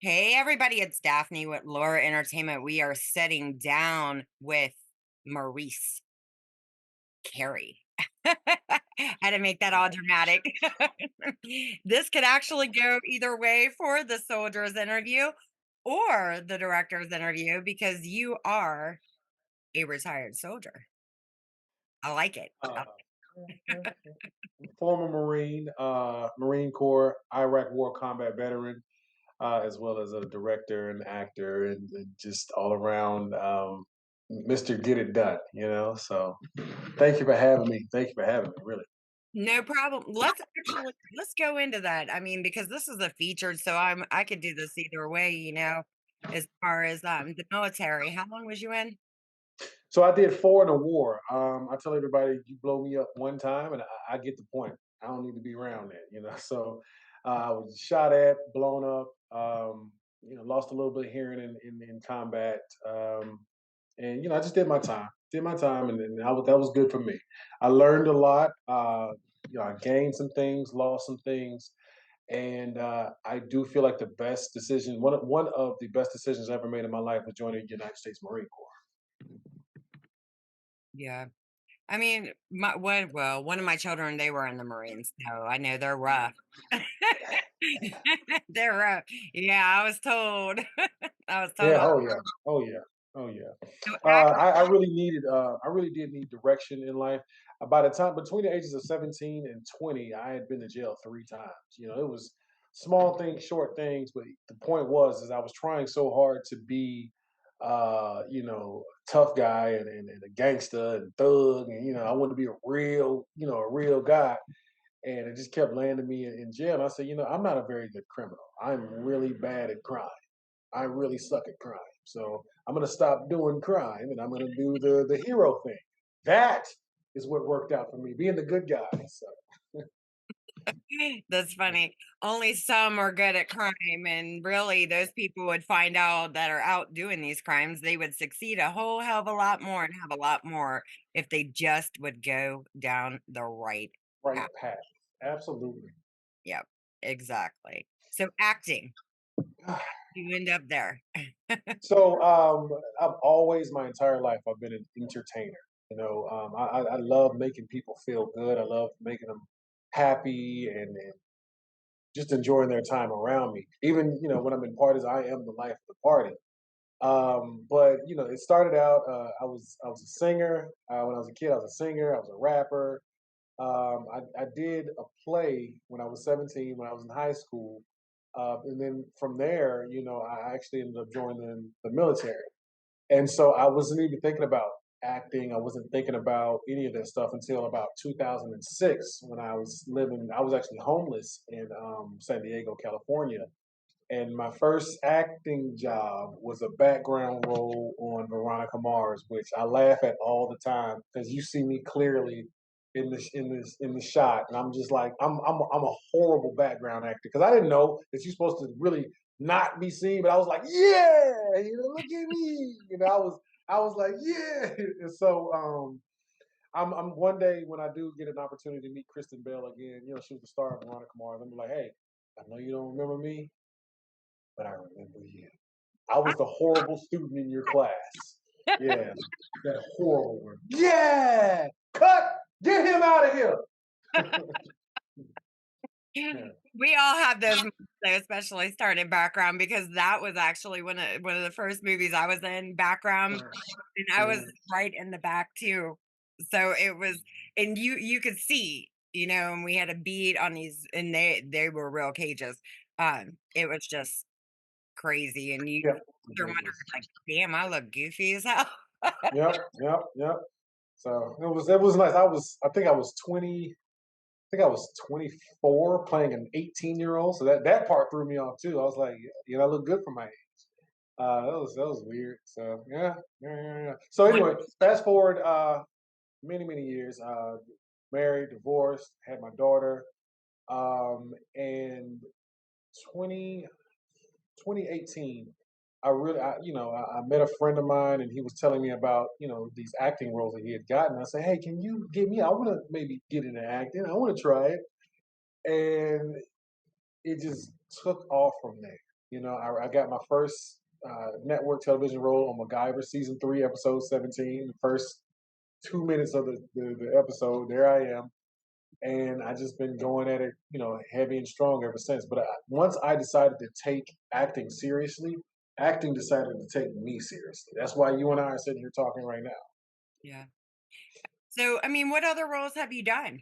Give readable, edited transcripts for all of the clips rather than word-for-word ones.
Hey, everybody, it's Daphne with Laura Entertainment. We are sitting down with Maurice Kerry. Had to make that all dramatic. This could actually go either way for the soldier's interview or the director's interview because you are a retired soldier. I like it. Uh, Former Marine, Marine Corps, Iraq War combat veteran, as well as a director and actor, and just all around Mr. Get It Done. So thank you for having me. Thank you for having me. Really. No problem. Let's go into that. I mean, because this is a featured, so I could do this either way, as far as the military. How long was you in? So I did four in a war. I tell everybody, you blow me up one time, and I get the point. I don't need to be around that. So I was shot at, blown up. Lost a little bit of hearing in combat. And I just did my time. Did my time, and that was good for me. I learned a lot. I gained some things, lost some things, and I do feel like the best decision, one of the best decisions I ever made in my life, was joining the United States Marine Corps. Yeah. I mean, one of my children, they were in the Marines, so I know they're rough. They're rough. Yeah, I was told. I was told Yeah. all Oh yeah. Oh yeah. Oh yeah. so act I really did need direction in life. By the time between the ages of 17 and 20, I had been to jail three times. It was small things, short things, but the point is I was trying so hard to be, tough guy and a gangster and thug, and I wanted to be a real guy, and it just kept landing me in jail. And I said, I'm not a very good criminal. I'm really bad at crime. I really suck at crime. So I'm gonna stop doing crime and I'm gonna do the hero thing. That is what worked out for me, being the good guy. So that's funny. Only some are good at crime, and really, those people would find out that are out doing these crimes, they would succeed a whole hell of a lot more and have a lot more if they just would go down the right right path. path. Absolutely. Yep, exactly. So acting, you end up there. So I've always my entire life I've been an entertainer. I love making people feel good. I love making them happy and just enjoying their time around me. Even when I'm in parties, I am the life of the party. But it started out. I was a singer when I was a kid. I was a singer. I was a rapper. I did a play when I was 17 when I was in high school, and then from there, I actually ended up joining the military. And so I wasn't even thinking about acting. I wasn't thinking about any of that stuff until about 2006 when I was actually homeless in San Diego, California, and my first acting job was a background role on Veronica Mars, which I laugh at all the time because you see me clearly in the shot, and I'm just like I'm a horrible background actor because I didn't know that you're supposed to really not be seen, but I was like, yeah, look at me, I was like, yeah, and so I'm one day when I do get an opportunity to meet Kristen Bell again, she was the star of Veronica Mars. I'm like, hey, I know you don't remember me, but I remember you. I was the horrible student in your class. Yeah, that horrible one. Yeah, cut. Get him out of here. Yeah. We all have those moments, though, especially starting background because that was actually one of the first movies I was in background, and I was Mhm. right in the back too. So it was, and you could see, and we had a beat on these, and they were real cages. It was just crazy, and Yeah, you're it wondering was. like, damn, I look goofy as hell. Yep, yep, yep. So it was nice. I think I was 24 playing an 18-year-old. So that part threw me off too. I was like, I look good for my age. That was weird. So yeah, yeah, yeah, yeah. So What anyway, fast forward many many years. Married, divorced, had my daughter, and 20 2018, I met a friend of mine and he was telling me about, these acting roles that he had gotten. I said, hey, can you give me, I want to maybe get into acting. I want to try it. And it just took off from there. I got my first network television role on MacGyver season three, episode 17. The first 2 minutes of the episode, there I am, and I just been going at it, heavy and strong ever since. But once I decided to take acting seriously, acting decided to take me seriously. That's why you and I are sitting here talking right now. Yeah. So, I mean, what other roles have you done?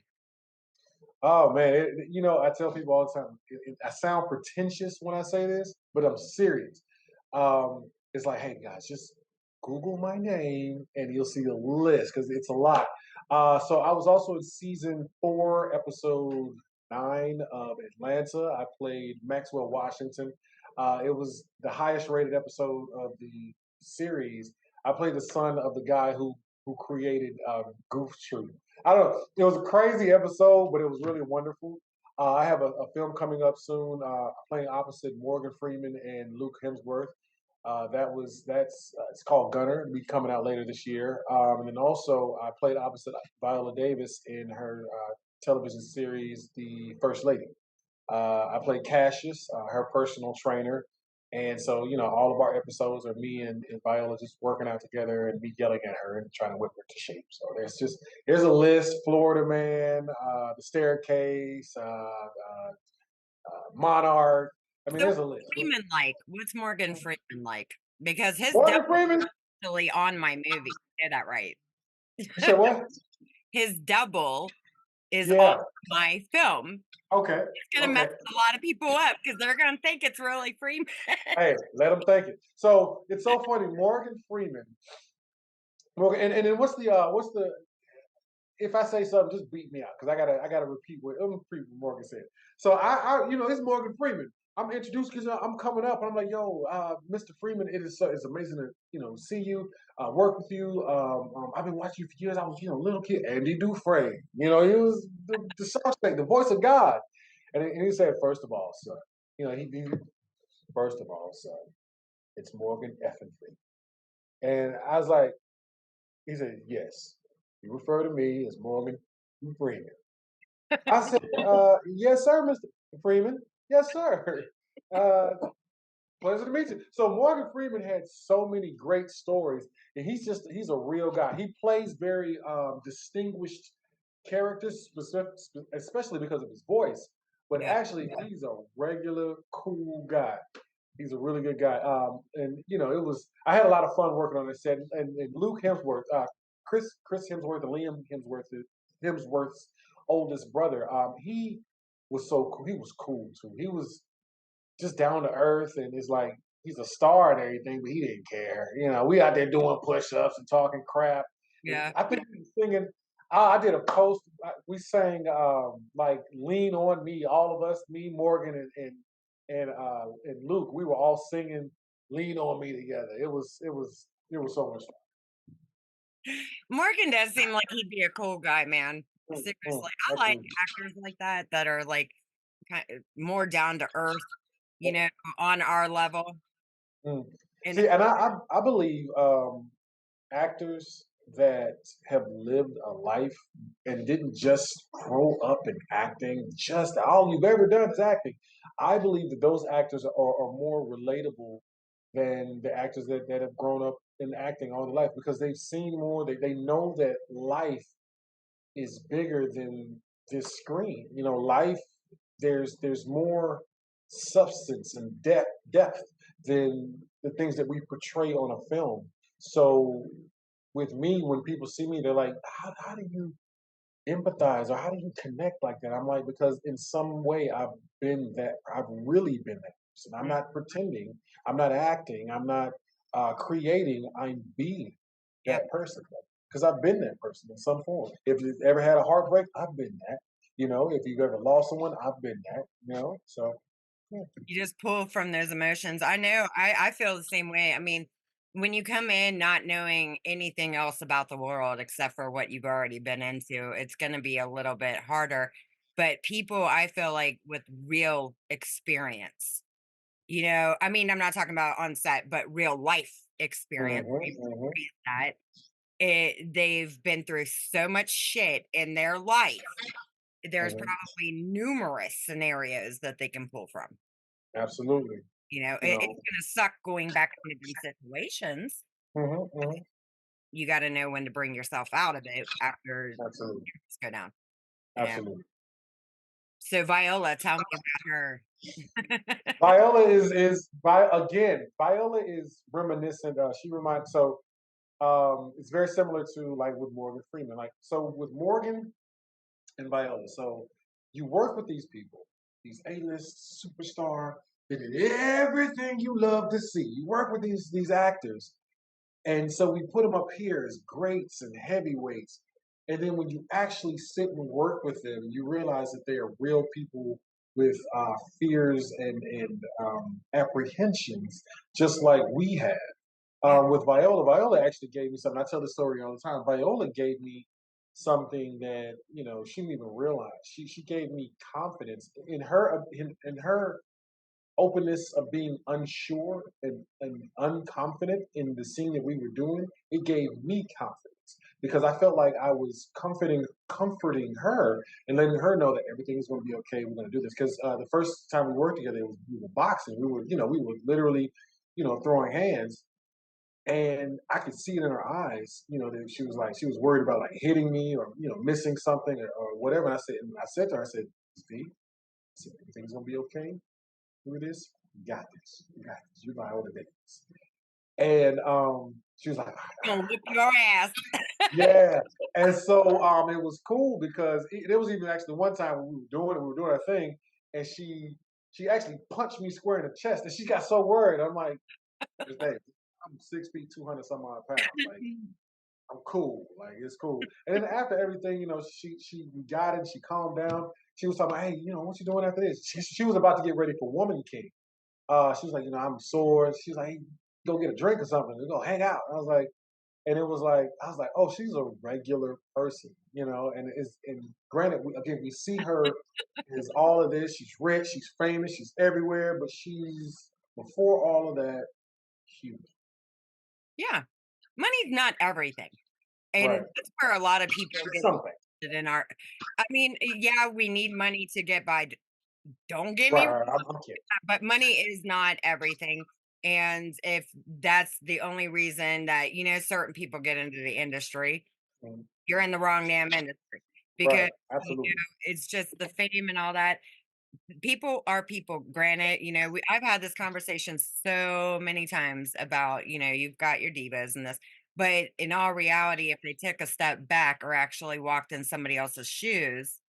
Oh man, I tell people all the time. I sound pretentious when I say this, but I'm serious. It's like, hey guys, just Google my name and you'll see the list because it's a lot. So I was also in season four, episode nine of Atlanta. I played Maxwell Washington. It was the highest rated episode of the series. I played the son of the guy who created Goof Troop. I don't know. It was a crazy episode, but it was really wonderful. I have a film coming up soon, playing opposite Morgan Freeman and Luke Hemsworth. That's it's called Gunner. It'll be coming out later this year. And then also I played opposite Viola Davis in her television series, The First Lady. I play Cassius, her personal trainer. And so, all of our episodes are me and Viola just working out together and me yelling at her and trying to whip her to shape. So there's a list: Florida Man, The Staircase, Monarch. I mean, So, there's what's a list. Freeman like? What's Morgan Freeman like? Because his Morgan double Freeman. actually on my movie. Say that right. You said what? His double is on Yeah. my film. Okay. It's gonna mess Okay. a lot of people up because they're gonna think it's really Freeman. Hey, let them think it. So it's so funny. Morgan Freeman. Morgan, and then what's the if I say something, just beat me out because I gotta repeat what Morgan said. So it's Morgan Freeman. I'm introduced because I'm coming up, and I'm like, "Yo, Mr. Freeman, it's amazing to see you, work with you. I've been watching you for years. I was little kid, Andy Dufresne. He was the suspect, the voice of God." And he said, "First of all, son, first of all, son, it's Morgan effing Freeman." And I was like, he said, "Yes, you refer to me as Morgan Freeman." I said, "Yes, sir, Mr. Freeman. Yes, sir. Uh, pleasure to meet you." So Morgan Freeman had so many great stories, and he's a real guy. He plays very distinguished characters, especially because of his voice. But Yeah. actually, he's a regular cool guy. He's a really good guy. And I had a lot of fun working on this set. And Luke Hemsworth, Chris Hemsworth, and Liam Hemsworth's oldest brother. He was so cool. He was cool too. He was just down to earth, and it's like he's a star and everything, but he didn't care. We out there doing push-ups and talking crap. And Yeah. I think he was singing. I did a post. We sang like "Lean on Me." All of us, me, Morgan, and Luke. We were all singing "Lean on Me" together. It was so much Morgan does seem like he'd be a cool guy, man. fun. Seriously, I like Absolutely. actors like that are like kind of more down to earth, you know, on our level. Mm. And See, and I believe actors that have lived a life and didn't just grow up in acting, just all you've ever done is acting. I believe that those actors are more relatable than the actors that have grown up in acting all their life because they've seen more, they know that life is bigger than this screen. Life there's more substance and depth than the things that we portray on a film. So with me, when people see me, they're like, how do you empathize or how do you connect like that? I'm like, because in some way I've really been that person. I'm mm, not pretending, I'm not acting, I'm not creating, I'm being yep. that person. Because I've been that person in some form. If you've ever had a heartbreak, I've been that. If you've ever lost someone, I've been that. So yeah. You just pull from those emotions. I know I feel the same way. I mean, when you come in not knowing anything else about the world except for what you've already been into, it's going to be a little bit harder. But people, I feel like with real experience, I mean, I'm not talking about on set, but real life experience, Hmm. Hmm. that they've been through so much shit in their life. There's Hmm. probably numerous scenarios that they can pull from. Absolutely. you It's know. gonna suck going back into these situations. Mhm, mhm. You gotta know when to bring yourself out of it after Absolutely, things go down, you know? absolutely. So Viola, tell me about her. Viola Viola is reminiscent. She reminds so it's very similar to like with Morgan Freeman. Like so with Morgan and Viola. So you work with these people, these A-list superstar, they did everything you love to see. You work with these actors, and so we put them up here as greats and heavyweights. And then when you actually sit and work with them, you realize that they are real people with fears and apprehensions, just like we had. Yeah. With Viola, Viola actually gave me something. I tell the story all the time. Viola gave me something that she didn't even realize. She gave me confidence in her openness of being unsure and unconfident in the scene that we were doing. It gave me confidence because I felt like I was comforting her and letting her know that everything is going to be okay. We're going to do this because the first time we worked together, we were boxing. We were literally, throwing hands, and I could see it in her eyes, that she was worried about like hitting me or missing something or whatever. And I said to her, I said, "V, I said everything's gonna be okay through this. You got this. You got this. You're my older days." And she was like, "All right, all Gonna right, whip your ass. yeah." And so it was cool because there was even actually one time when we were doing our thing, and she actually punched me square in the chest, and she got so worried. I'm like, "Miss Davis, I'm 6 feet, 200 some odd pounds. Like, I'm cool. Like, it's cool." And then after everything, she got it. She calmed down. She was talking about, "Hey, what you doing after this?" She was about to get ready for Woman King. She was like, "I'm sore." She was like, "Hey, go get a drink or something. We go hang out." And it was like, I was like, "Oh, she's a regular person." And granted, we see her as all of this. She's rich, she's famous, she's everywhere, but she's before all of that, human. Yeah. Money's not everything. And Right. that's where a lot of people It's get something. twisted in our I mean, yeah, we need money to get by. Don't get me Right, wrong, right. I'm kidding. but money is not everything. And if that's the only reason that, certain people get into the industry, Mhm. you're in the wrong damn industry Right. because, Absolutely. it's just the fame and all that. People are people, granted, I've had this conversation so many times about, you've got your divas and this, but in all reality, if they took a step back or actually walked in somebody else's shoes,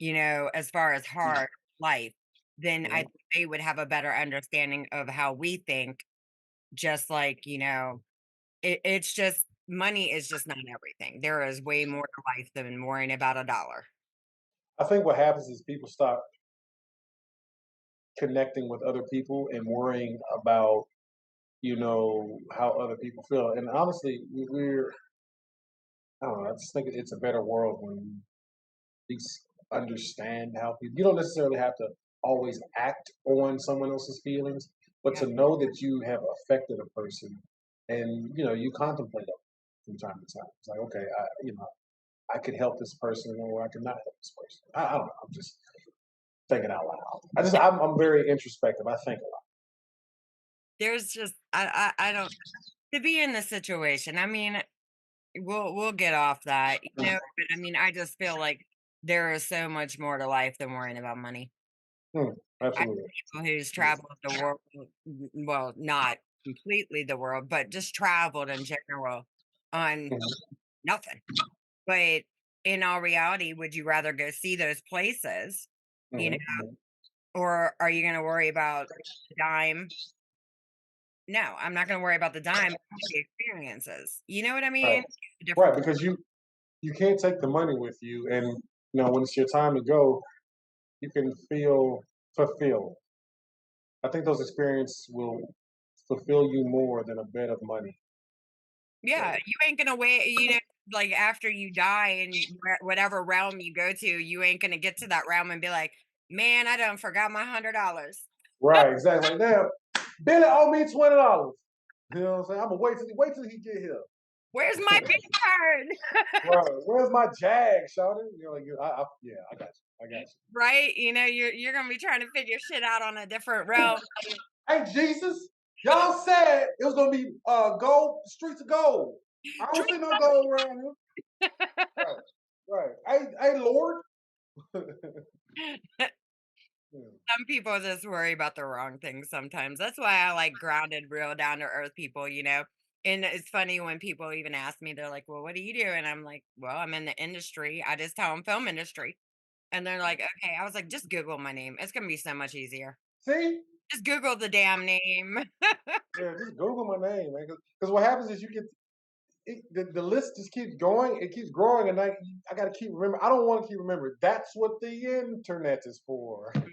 as far as Mhm. hard life, then I Mhm. think they would have a better understanding of how we think, just like, it's just money is just not everything. There is way more to life than worrying about a dollar. I think what happens is people stop connecting with other people and worrying about, how other people feel. And honestly, I don't know, I just think it's a better world when you at least understand how people, you don't necessarily have to always act on someone else's feelings, but Yeah. to know that you have affected a person and, you contemplate it from time to time. It's like, okay, I could help this person or I could not help this person. I don't know. I'm just thinking out loud. I'm very introspective. I think a lot. There's just I don't to be in this situation. I mean, we'll get off that, but I mean, I just feel like there is so much more to life than worrying about money. Hmm, I know absolutely. people who's traveled the world, well, not completely the world, but just traveled in general on Mhm, nothing. But in all reality, would you rather go see those places, you know, mhm, mhm. or are you going to worry about the dime? No, I'm not going to worry about the dime. The experiences. You know what I Right, mean? right. Different. Because you can't take the money with you, and when it's your time to go, you can feel fulfilled. I think those experiences will fulfill you more than a bed of money. Yeah, So you ain't gonna wait, like, after you die and whatever realm you go to, you ain't gonna get to that realm and be like, "Man, I done forgot my $100. right, exactly. Like, damn, Billy owe me $20. You know what I'm saying? I'm gonna wait till he get here. Where's my gift card?" Right, where's my Jag, Shawty? Yeah, I got you. I got you. Right? You're gonna be trying to figure shit out on a different realm. Hey, Jesus, y'all said it was gonna be gold, streets of gold. I don't see no gold around here. Right, right. Hey, Lord. Yeah. Some people just worry about the wrong things sometimes. That's why I like grounded, real down to earth people, you know? And it's funny when people even ask me, they're like, well, what do you do? And I'm like, well, I'm in the industry. I just tell them film industry. And they're like, okay. I was like, just Google my name. It's going to be so much easier. See? Just Google the damn name. Yeah, just Google my name, man. Because what happens is you get the list just keeps going. It keeps growing, and I got to keep remember. I don't want to keep remembering. That's what the internet is for, But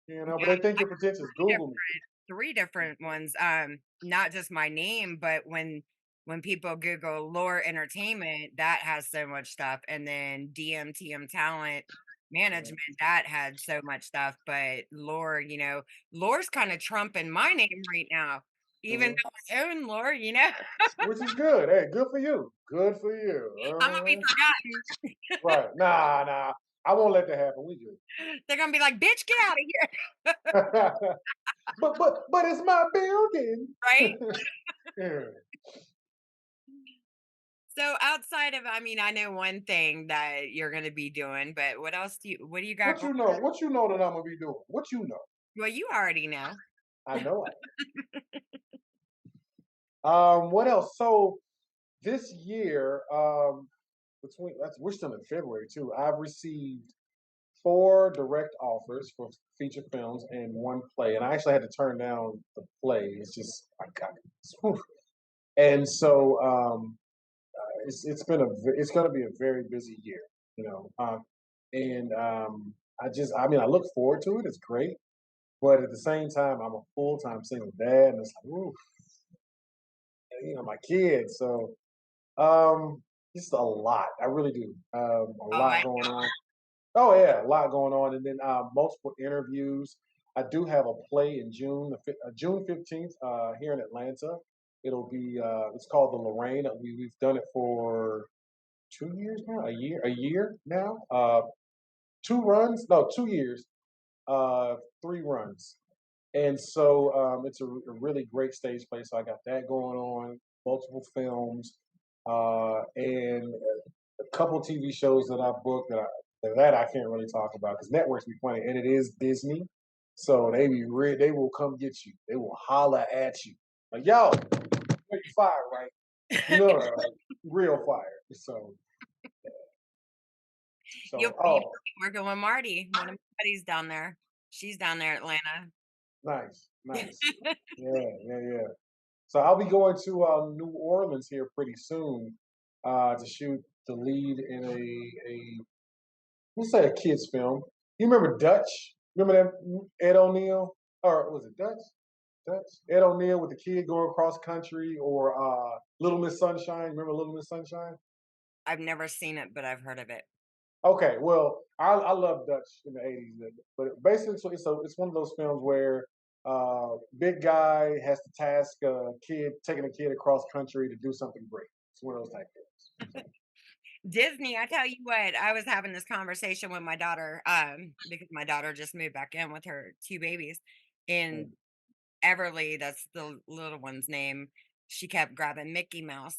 Yeah, they think your potential is 3 Google me. different 3 different ones, not just my name, but when people Google Lore Entertainment, that has so much stuff, and then DMTM Talent Yeah. Management, that had so much stuff, but Lore, Lore's kinda trumping my name right now, even Mhm. though I own Lore, you know? Which is good. Hey, good for you. Good for Imma be you. forgotten. Right. Nah, nah. I won't let that happen. We good. They're gonna be like, "Bitch, get out of here." but it's my building. Right? Yeah. So outside of I mean, I know one thing that you're gonna be doing, but what do you got What going? you know? What you know that I'm gonna be doing? What you know? Well, you already know. I know I what else? So this year, we're still in February too. I've received four direct offers for feature films and one play, and I actually had to turn down the play. It's just I got it. And so it's going to be a very busy year, you know. And I mean I look forward to it. It's great, but at the same time I'm a full time single dad, and it's like, ooh, my kids. So just a lot. I really do. A Oh, lot going on. Oh yeah, a lot going on, and then multiple interviews. I do have a play in June 15th, here in Atlanta. It's called the Lorraine. We've done it for 2 years now, a year now. 2 runs, no, 2 years, three runs, and so it's a really great stage play. So I got that going on, multiple films, and a couple TV shows that I booked that I can't really talk about because networks be funny, and it is Disney, so they will come get you. They will holler at you like, "Yo, you fired, right?" Like, real fire. you'll be Oh, working with Marty, one of my buddies down there. She's down there in Atlanta. nice, nice. Yeah, yeah, yeah. So I'll be going to New Orleans here pretty soon to shoot the lead in a let's say a kids film. You remember Dutch? Remember that Ed O'Neill, or was it Dutch? Dutch Ed O'Neill with the kid going across country, or Little Miss Sunshine. Remember Little Miss Sunshine? I've never seen it, but I've heard of it. Okay, well, I love Dutch in the '80s, but basically, so it's one of those films where big guy has to task a kid, taking a kid across country to do something great. It's one of those type films. So, Disney, I tell you what, I was having this conversation with my daughter, because my daughter just moved back in with her 2 babies, yeah. and Everly, that's the little one's name, she kept grabbing Mickey Mouse.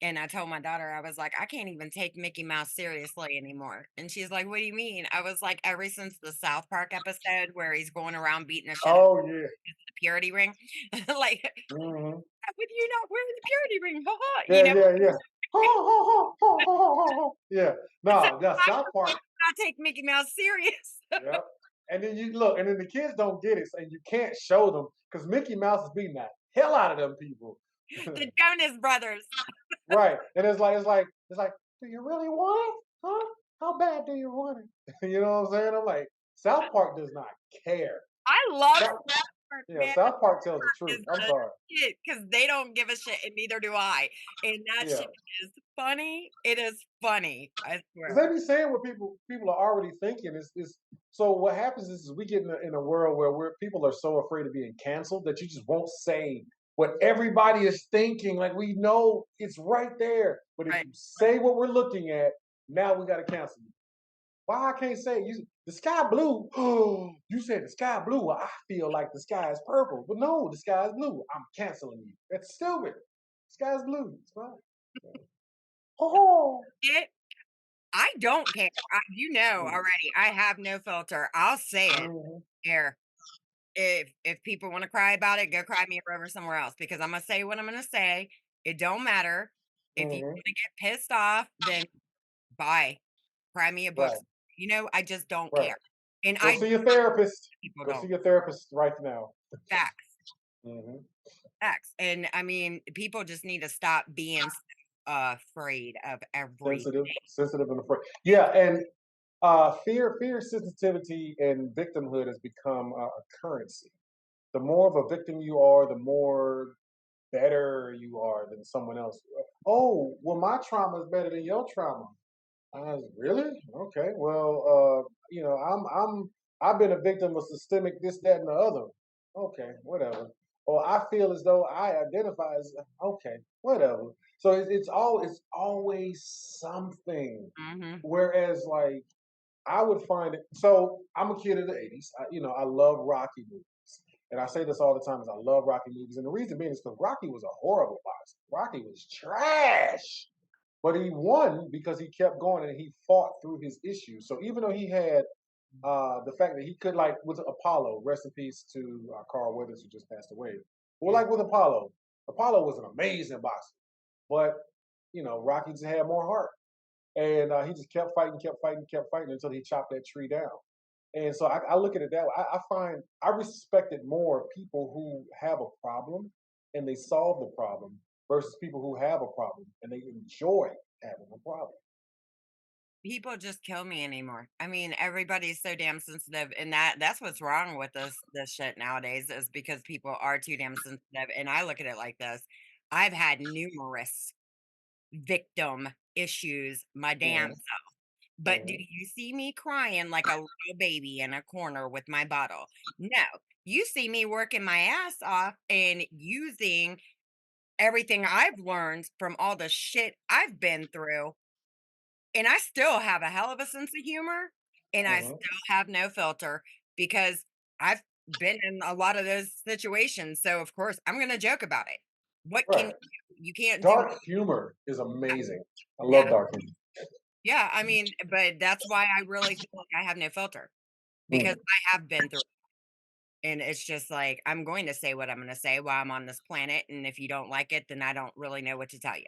And I told my daughter, I was like, I can't even take Mickey Mouse seriously anymore. And she's like, what do you mean? I was like, ever since the South Park episode where he's going around beating the shit out of Oh yeah. the purity ring, like, Hmm. with you not wearing the purity ring, haha, Yeah, yeah, yeah. Ho, ho, ho, ho, ho, ho, ho. Yeah. And so No, that why South would Park. I take Mickey Mouse serious? Yep. And then you look, and then the kids don't get it, and you can't show them because Mickey Mouse is beating the hell out of them people. The Jonas Brothers. Right. And it's like, do you really want it? Huh? How bad do you want it? You know what I'm saying? I'm like, South Park does not care. I love South, South Park, yeah, man. South Park tells the Is truth. I'm the sorry. shit because they don't give a shit, and neither do I. And that Yeah. shit is funny. It is funny. I Because swear. they be saying what people are already thinking. Is so what happens is we get in a world where people are so afraid of being canceled that you just won't say what everybody is thinking. Like we know it's right there. But if Right. you say what we're looking at, now we got to cancel you. Why I can't say it? the sky blue. Oh, you said the sky blue. Well, I feel like the sky is purple, but no, the sky is blue. I'm canceling you. That's stupid. The sky is blue. It's fine. Yeah. Oh. It I don't care. You know Mm, already. I have no filter. I'll say it mhm, here. If people want to cry about it, go cry me a river somewhere else because I'm gonna say what I'm gonna say. It don't matter. If you mhm. want to get pissed off, then bye. Cry me a book. Right, I just don't right. care. And Go I see your therapist. people Go don't. see your therapist right now. Facts. Mhm. Facts. And I mean, people just need to stop being so afraid of everything. Sensitive, and afraid. Yeah, and fear, sensitivity, and victimhood has become a currency. The more of a victim you are, the more better you are than someone else. Oh, well, my trauma is better than your trauma. Really? Okay. Well, I've been a victim of systemic this, that, and the other. Okay, whatever. Or I feel as though I identify as okay, whatever. So it's always something. Hmm. Whereas, like, I would find it. So I'm a kid of the '80s. I love Rocky movies. And I say this all the time is I love Rocky movies. And the reason being is because Rocky was a horrible boxer. Rocky was trash. But he won because he kept going and he fought through his issues. So even though he had the fact that he could, like with Apollo, rest in peace to Carl Weathers who just passed away. Well, Yeah. like with Apollo, Apollo was an amazing boxer, but Rocky just had more heart, and he just kept fighting, kept fighting, kept fighting until he chopped that tree down. And so I look at it that way. I find I respected more people who have a problem and they solve the problem versus people who have a problem and they enjoy having a problem. People just kill me anymore. I mean, everybody's so damn sensitive, and that's what's wrong with this shit nowadays is because people are too damn sensitive. And I look at it like this. I've had numerous victim issues my damn. Hmm. But do Hmm. you see me crying like a little baby in a corner with my bottle? No. You see me working my ass off and using everything I've learned from all the shit I've been through. And I still have a hell of a sense of humor and I Hmm. still have no filter because I've been in a lot of those situations. So, of course, I'm going to joke about it. What can you Right. do? You can't do Dark humor is amazing. I love yeah. dark humor. Yeah, I mean, but that's why I really feel like I have no filter because Mm. I have been through it. And it's just like I'm going to say what I'm going to say while I'm on this planet, and if you don't like it, then I don't really know what to tell you.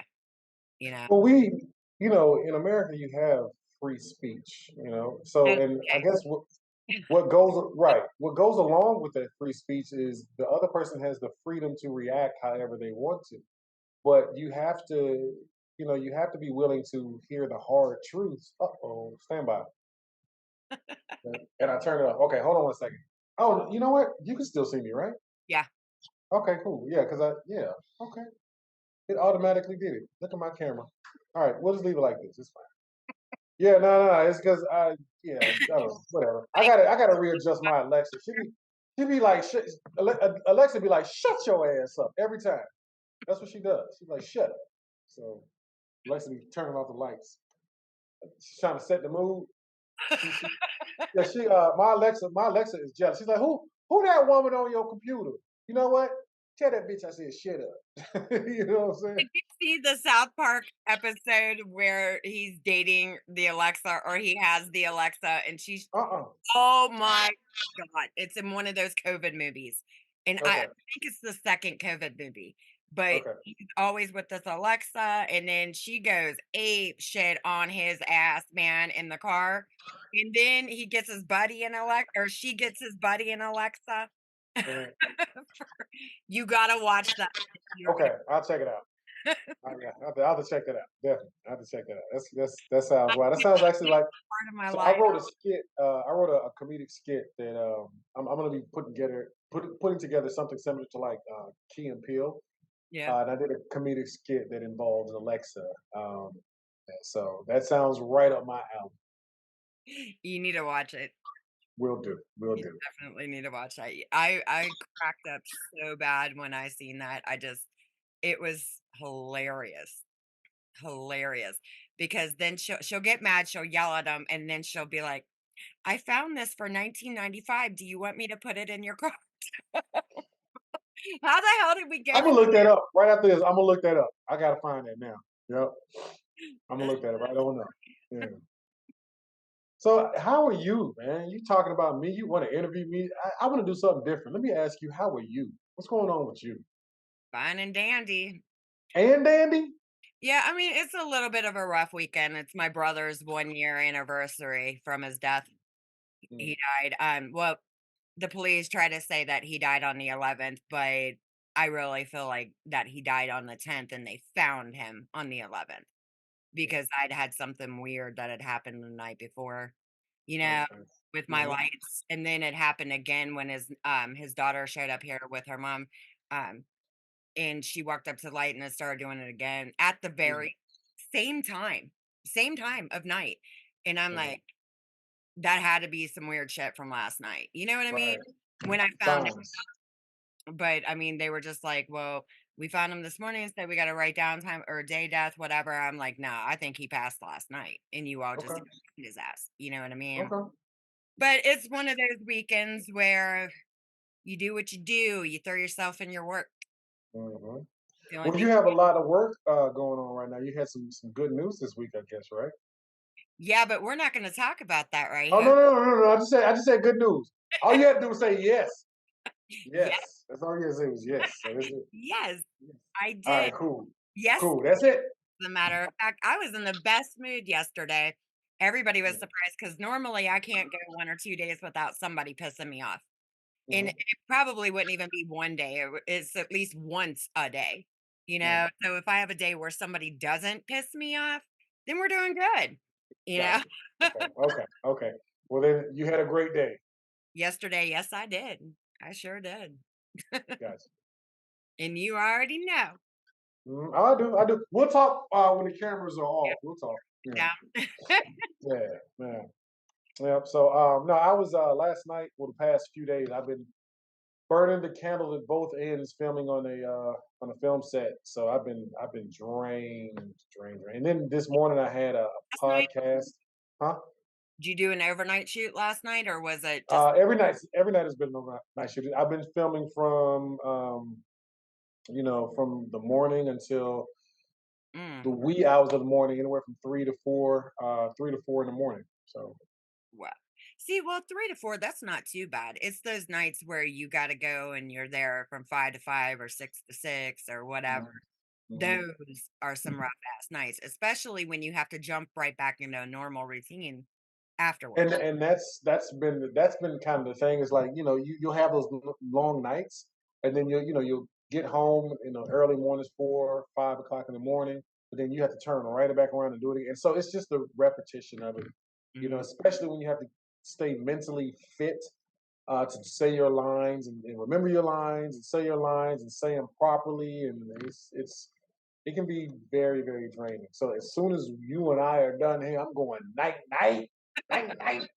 You know, Well, in America, you have free speech. So and and I guess what goes right, what goes along with that free speech is the other person has the freedom to react however they want to. But you have to be willing to hear the hard truths. Uh-oh, stand by. And I turn it off. Okay, hold on one second. Oh, you know what? You can still see me, right? yeah, Okay, cool. Yeah, yeah. Okay. It automatically did it. Look at my camera. All right, we'll just leave it like this. It's fine. Yeah, no. It's because yeah, I don't know, whatever. I gotta readjust my Alexa. She be like, Alexa be like, shut your ass up every time. That's what she does. She's like, shut up. So Alexa be turning off the lights. She's trying to set the mood. She Yeah, my Alexa is jealous. She's like, who that woman on your computer? You know what? Tell that bitch I said shut up. You know what I'm saying? did you see the South Park episode where he's dating the Alexa or he has the Alexa and she's Uh-uh. oh my god, it's in one of those COVID movies, and I Okay. think it's the second COVID movie, but Okay. he's always with this Alexa, and then she goes ape shit on his ass, man, in the car, and then he gets his buddy in Alexa, or she gets his buddy in Alexa. Mhm. You gotta watch that if you don't Okay, I'll check it out. Yeah, I'll have to check that out. Definitely, I have to check that out. That sounds right. That sounds actually like. part of my So I life. wrote a skit. I wrote a comedic skit that I'm going to be putting together something similar to like Key and Peele. Yeah, And I did a comedic skit that involves Alexa. Um, so that sounds right up my alley. you need to watch it. Will do. Will You do. definitely need to watch that. I cracked up so bad when I seen that. It was hilarious, hilarious, because then she'll get mad, she'll yell at him, and then she'll be like, I found this for 1995. Do you want me to put it in your car? How the hell did we go I'm gonna from look that up right after this. I'm gonna look that up. I gotta find that now. Yep, I'm gonna this? look that up right on up. Yeah. So, how are you, man? You talking about me? You want to interview me? I want to do something different. Let me ask you, how are you? What's going on with you? Fine and dandy. And Dandy? Yeah, I mean, it's a little bit of a rough weekend. It's my brother's 1 year anniversary from his death. Mm, He died. Well, the police try to say that he died on the 11th, but I really feel like that he died on the 10th and they found him on the 11th mm, because I'd had something weird that had happened the night before, you know, okay. with my Hmm. lights. And then it happened again when his daughter showed up here with her mom. Um, and she walked up to the light and it started doing it again at the Hmm. very same time, same time of night. And I'm Hmm. like, that had to be some weird shit from last night. You know what I mean? Right. When I found it, Signs. but I mean, they were just like, well, we found him this morning, so we got to write down time or day death, whatever. I'm like, no, I think he passed last night, and you all just Okay. didn't find his ass. You know what I mean? Okay. But it's one of those weekends where you do what you do. You throw yourself in your work. Hmm. The only Well, you thing, have a lot of work going on right now. You had some good news this week, I guess, right? yeah, but we're not going to talk about that right Oh here. no! I just said good news. All you had to do was say yes. Yes, Yes. That's all you had to say was yes. So this is yes, yes. I All did. right, cool. Yes, Cool. That's it. as a matter of fact, I was in the best mood yesterday. Everybody was Mm-hmm. surprised because normally I can't go 1 or 2 days without somebody pissing me off. And it Mm-hmm. probably wouldn't even be 1 day, it's at least once a day, you Right. know? So if I have a day where somebody doesn't piss me off, then we're doing good, you know? Gotcha. Okay. Okay. Okay. Well, then you had a great day. Yesterday, yes, I did. I sure did. Gotcha. And you already know. Mhm. I do. I do. We'll talk when the cameras are Yep, off. We'll talk. Yeah. down. Yeah. Man. Yep. So no, I was last night. Well, the past few days, I've been burning the candle at both ends, filming on a film set. So I've been drained. And then this morning I had a Last night, podcast. Huh? did you do an overnight shoot last night, or was it just Every night has been a night shooting. I've been filming from from the morning until the mm, wee hours of the morning, anywhere from 3 to 4 in the morning. So what? See, well, 3 to 4, that's not too bad. It's those nights where you gotta go and you're there from 5 to 5 or 6 to 6 or whatever. mhm, mhm. Those are some rough ass nights, especially when you have to jump right back into a normal routine and afterwards. and that's been kind of the thing is like you'll have those long nights, and then you'll get home in the early mornings, 4 5 o'clock in the morning, but then you have to turn right back around and do it again. And so it's just the repetition of it, Mhm. especially when you have to stay mentally fit to say your lines and remember your lines and say your lines and say them properly, and it can be very very draining. So as soon as you and I are done here, I'm going night night night night.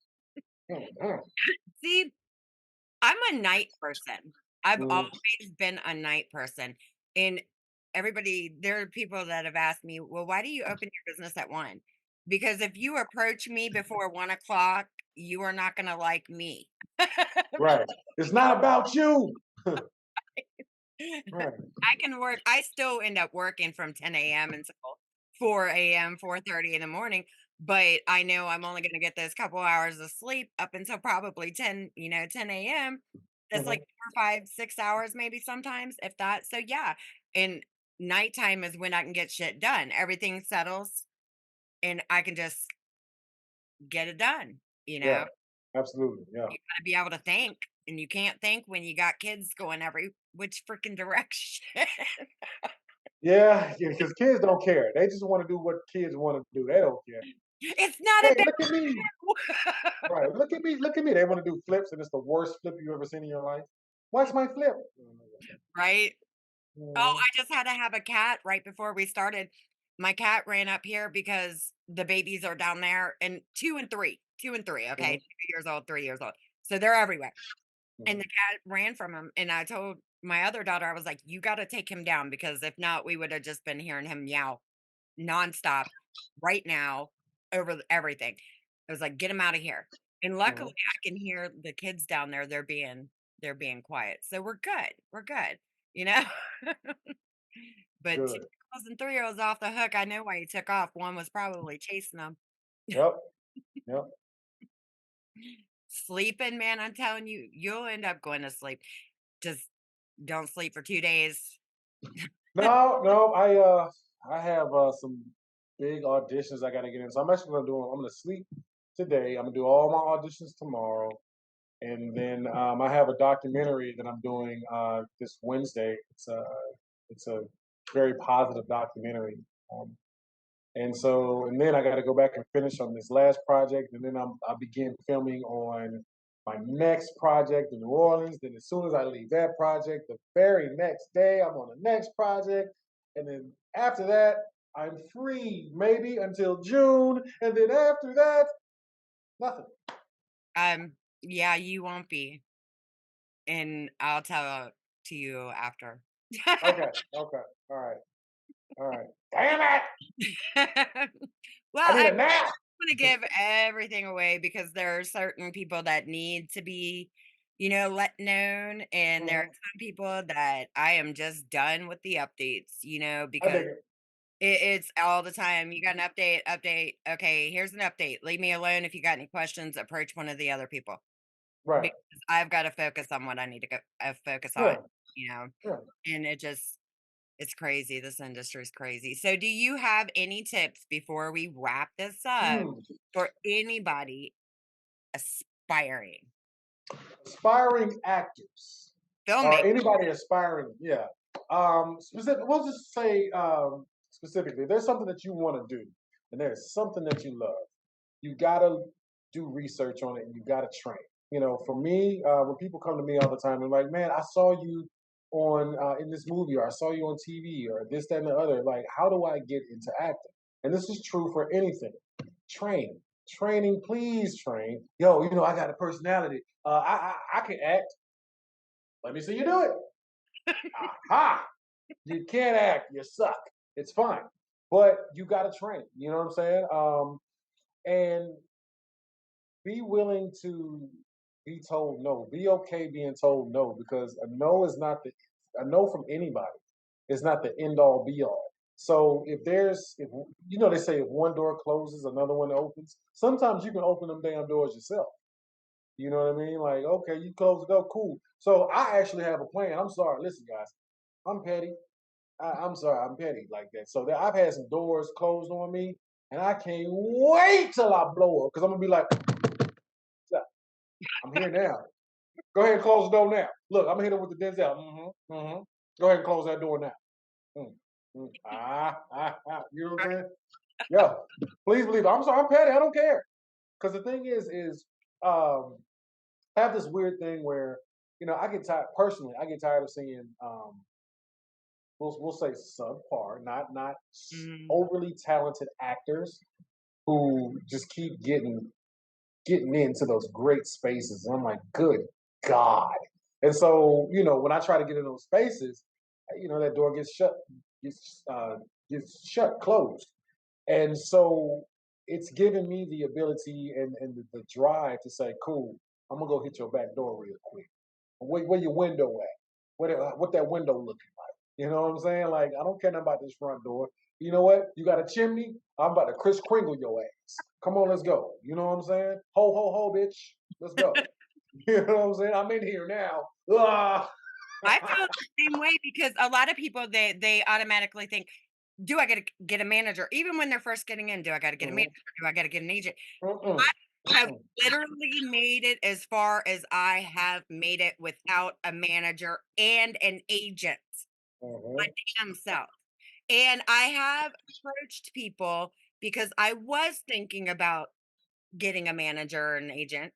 Mhm. See, I'm a night person. I've Mhm. always been a night person, and there are people that have asked me, "Well, why do you open your business at 1?" Because if you approach me before 1 o'clock, you are not gonna like me. Right. It's not about you. Right. I can work I still end up working from 10 AM until 4 AM, 4:30 in the morning, but I know I'm only gonna get those couple hours of sleep up until probably 10 AM. That's like Mhm. 4, 5, 6 hours maybe sometimes, if that. So, yeah, and nighttime is when I can get shit done. Everything settles, and I can just get it done, you Yeah. know? Absolutely. Yeah. You gotta be able to think, and you can't think when you got kids going every which freaking direction. Yeah. Yeah. Because kids don't care. They just want to do what kids want to do. They don't care. It's not Hey, about look at me. Right. Look at me. Look at me. They want to do flips, and it's the worst flip you ever seen in your life. Watch my flip. right? Oh, Mhm. I just had to have a cat right before we started. My cat ran up here because the babies are down there and 2 and 3, okay? Mhm. 2 years old, 3 years old. So they're everywhere. And the Mhm. cat ran from him. And I told my other daughter, I was like, you got to take him down because if not, we would have just been hearing him meow nonstop right now over everything. I was like, get him out of here. And luckily, Mhm. I can hear the kids down there, they're being quiet. So we're good. We're good, you know? But 2 Good. year olds and 3 year olds off the hook, I know why he took off. One was probably chasing them. Yep. Yep. Sleeping, man, I'm telling you, you'll end up going to sleep. Just don't sleep for 2 days. No, no, I have some big auditions I gotta get in. So I'm gonna sleep today. I'm gonna do all my auditions tomorrow. And then I have a documentary that I'm doing this Wednesday. It's a very positive documentary. Um, and then I got to go back and finish on this last project, and then I begin filming on my next project in New Orleans. Then as soon as I leave that project, the very next day I'm on the next project, and then after that I'm free maybe until June, and then after that nothing. Yeah, you won't be. And I'll tell to you after. Okay, okay, all right. Damn it! Well, I need I a nap. want to give everything away because there are certain people that need to be, let known. And there are Mhm. some people that I am just done with the updates, I because dig it. it's all the time. You got an update, update. Okay, here's an update. Leave me alone. If you got any questions, approach one of the other people Right. because I've got to focus on what I need to focus on, Yeah. you know, Yeah. and it's crazy. This industry is crazy. So, do you have any tips before we wrap this up Mm. for anybody aspiring Aspiring actors or filmmaker? anybody aspiring, yeah. Specific. We'll just say specifically. There's something that you want to do, and there's something that you love. You gotta do research on it, and you gotta train. For me, when people come to me all the time, they're like, "Man, I saw you on in this movie, or I saw you on TV, or this, that, and the other. Like, how do I get into acting?" And this is true for anything. Train, training, please train. Yo, I got a personality. I can act. Let me see you do it. Aha! You can't act. You suck. It's fine, but you got to train. You know what I'm saying? And be willing to be told no. Be okay being told no because a no from anybody is not the end all be all. So if they say if one door closes, another one opens. Sometimes you can open them damn doors yourself. You know what I mean? Like, okay, you close the door, cool. So I actually have a plan. I'm sorry, listen, guys, I'm petty. I'm sorry, I'm petty like that. So I've had some doors closed on me, and I can't wait till I blow up because I'm gonna be like, I'm here now. Go ahead and close the door now. Look, I'm hitting with the Denzel. Go ahead and close that door now. You know what I'm saying? Yeah. Please believe it. I'm sorry, I'm petty. I don't care. Because the thing is, um, I have this weird thing where, I get tired personally. I get tired of seeing, we'll say subpar, not Mhm. overly talented actors who just keep getting into those great spaces. And I'm like, good God. And so, when I try to get in those spaces, that door gets gets shut, closed. And so it's given me the ability and the drive to say, cool, I'm gonna go hit your back door real quick. Where your window at? What that window looking like? You know what I'm saying? Like, I don't care nothing about this front door. You know what? You got a chimney? I'm about to Kris Kringle your ass. Come on, let's go. You know what I'm saying? Ho, ho, ho, bitch. Let's go. You know what I'm saying? I'm in here now. Ah. I feel the same way because a lot of people they automatically think, "Do I gotta get a manager?" Even when they're first getting in, "Do I gotta get a manager? Mhm. Do I gotta get an agent?" Mm-mm. I have Mm-mm. literally made it as far as I have made it without a manager and an agent, my Mhm. damn self. And I have approached people because I was thinking about getting a manager or an agent.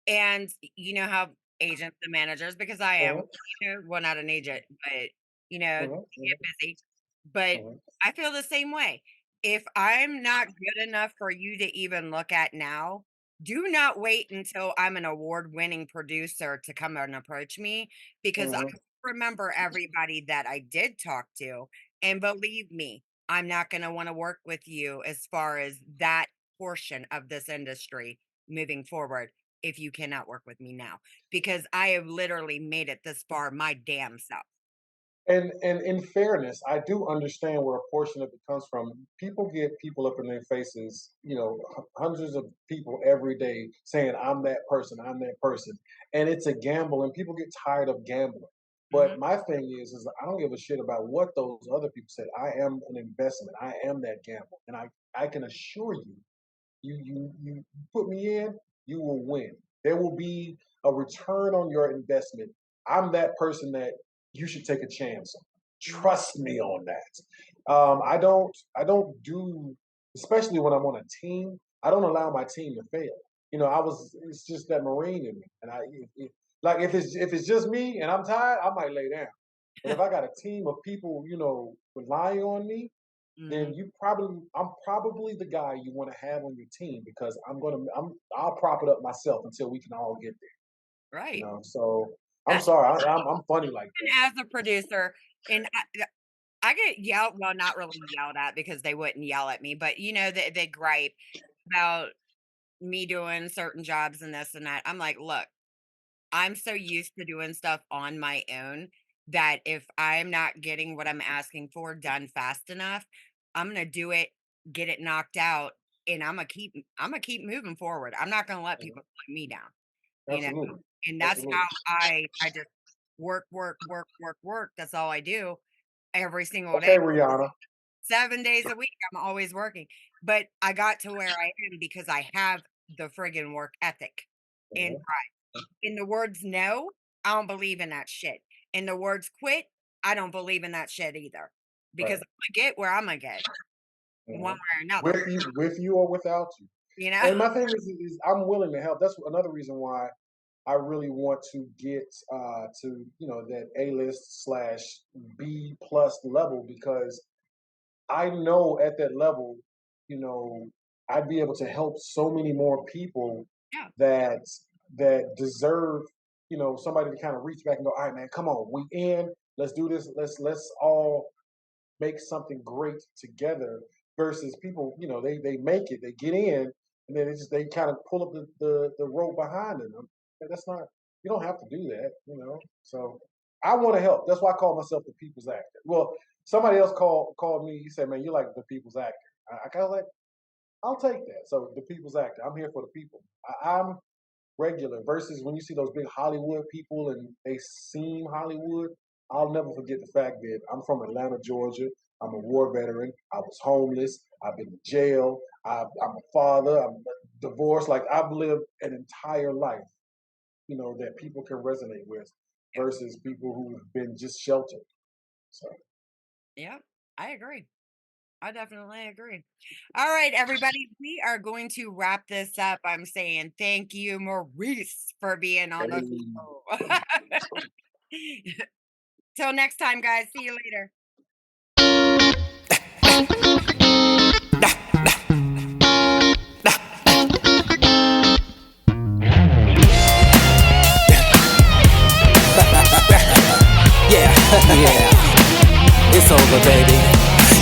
And you know how agents and managers, because I am, Mhm. well, not an agent, but they Mhm. get Mhm. busy. But Mhm. I feel the same way. If I'm not good enough for you to even look at now, do not wait until I'm an award-winning producer to come and approach me because I Mhm. remember everybody that I did talk to. And believe me, I'm not going to want to work with you as far as that portion of this industry moving forward if you cannot work with me now, because I have literally made it this far my damn self. And in fairness, I do understand where a portion of it comes from. People get people up in their faces, hundreds of people every day saying, I'm that person, I'm that person. And it's a gamble, and people get tired of gambling. Mhm, But my thing is I don't give a shit about what those other people said. I am an investment. I am that gamble. And I can assure you, you put me in, you will win. There will be a return on your investment. I'm that person that you should take a chance on. mhm, Trust me on that. I don't do, especially when I'm on a team. I don't allow my team to fail. It's just that Marine in me, and like if it's just me and I'm tired, I might lay down. But if I got a team of people, relying on me, then mhm, I'm probably the guy you want to have on your team because I'll prop it up myself until we can all get right. there. So I'm That's sorry, I'm funny like that. even as a producer, and I get yelled, well, not really yelled at because they wouldn't yell at me, but, they gripe about me doing certain jobs and this and that. I'm like, "Look, I'm so used to doing stuff on my own that if I'm not getting what I'm asking for done fast enough, I'm gonna do it, get it knocked out, and I'm gonna keep moving forward. I'm not gonna let Mhm. people put me down, you know? Absolutely, And that's how absolutely. I just work, work, work, work, work. That's all I do every single day. Okay, Rihanna. 7 days a week, I'm always working. But I got to where I am because I have the friggin' work ethic and Mhm. in the words no, I don't believe in that shit. In the words quit, I don't believe in that shit either. Because Right. I'm gonna get where I'm gonna get one Mhm. way or another, With you or without you. you know? And my thing is I'm willing to help. That's another reason why I really want to get to that A-list slash B plus level because I know at that level, you know, I'd be able to help so many more people Yeah, that that deserve, somebody to kind of reach back and go, all right, man, come on, we in, let's do this, let's all make something great together versus people, they make it, they get in, and then they kind of pull up the rope behind them. And that's not, you don't have to do that. So I want to help. That's why I call myself the people's actor. Well, somebody else called me. He said, "Man, you're like the people's actor." I kind of like, I'll take that. So the people's actor. I'm here for the people. I'm regular versus when you see those big Hollywood people and they seem Hollywood. I'll never forget the fact that I'm from Atlanta, Georgia. I'm a war veteran. I was homeless. I've been to jail. I'm a father. I'm divorced. Like I've lived an entire life, that people can resonate with yeah, versus people who've been just sheltered. So yeah. I agree. I definitely agree. All right, everybody, we are going to wrap this up. I'm saying thank you, Maurice, for being on the hey, show. Till next time, guys. See you later. Yeah, yeah, it's over, baby.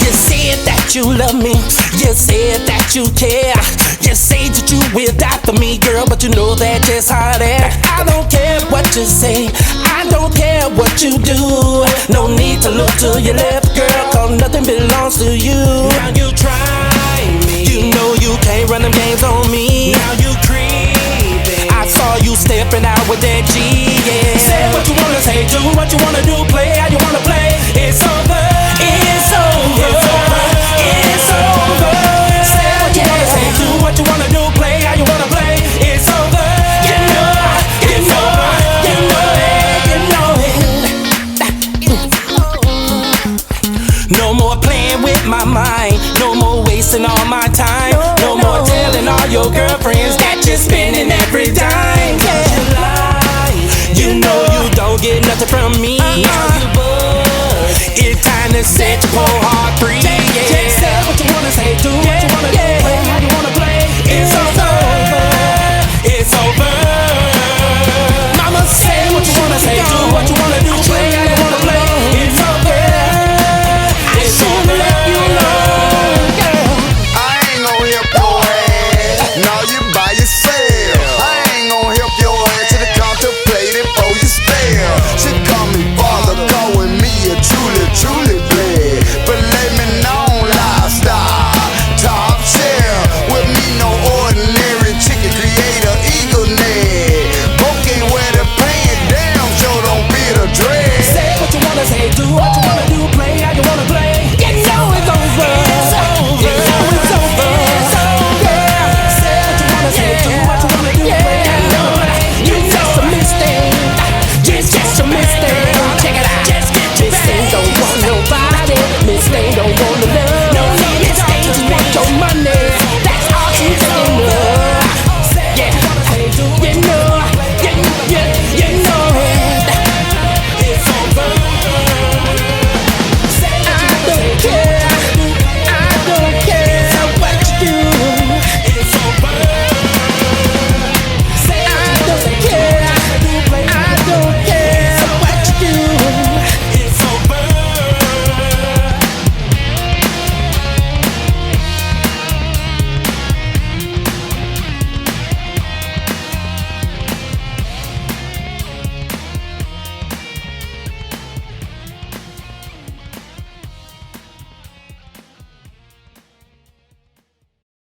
You said that you love me, you said that you care. You say that you will die for me, girl, but you know that just how that. I don't care what you say, I don't care what you do. No need to look to your left, girl, cause nothing belongs to you. Now you try me, you know you can't run them games on me. Now you creeping, I saw you stepping out with that G, yeah. Say what you wanna say, do what you wanna do, play how you wanna play. It's over, it's over, it's over, it's over. Say what you wanna say, do what you wanna do, play how you wanna play. It's over, you know, you know, you know it, you know it. No more playing with my mind, no more wasting all my time, no more telling all your girlfriends that you're spending every dime. You know you don't get nothing from me. Now you buzz. It's time to set your whole heart free. Yeah.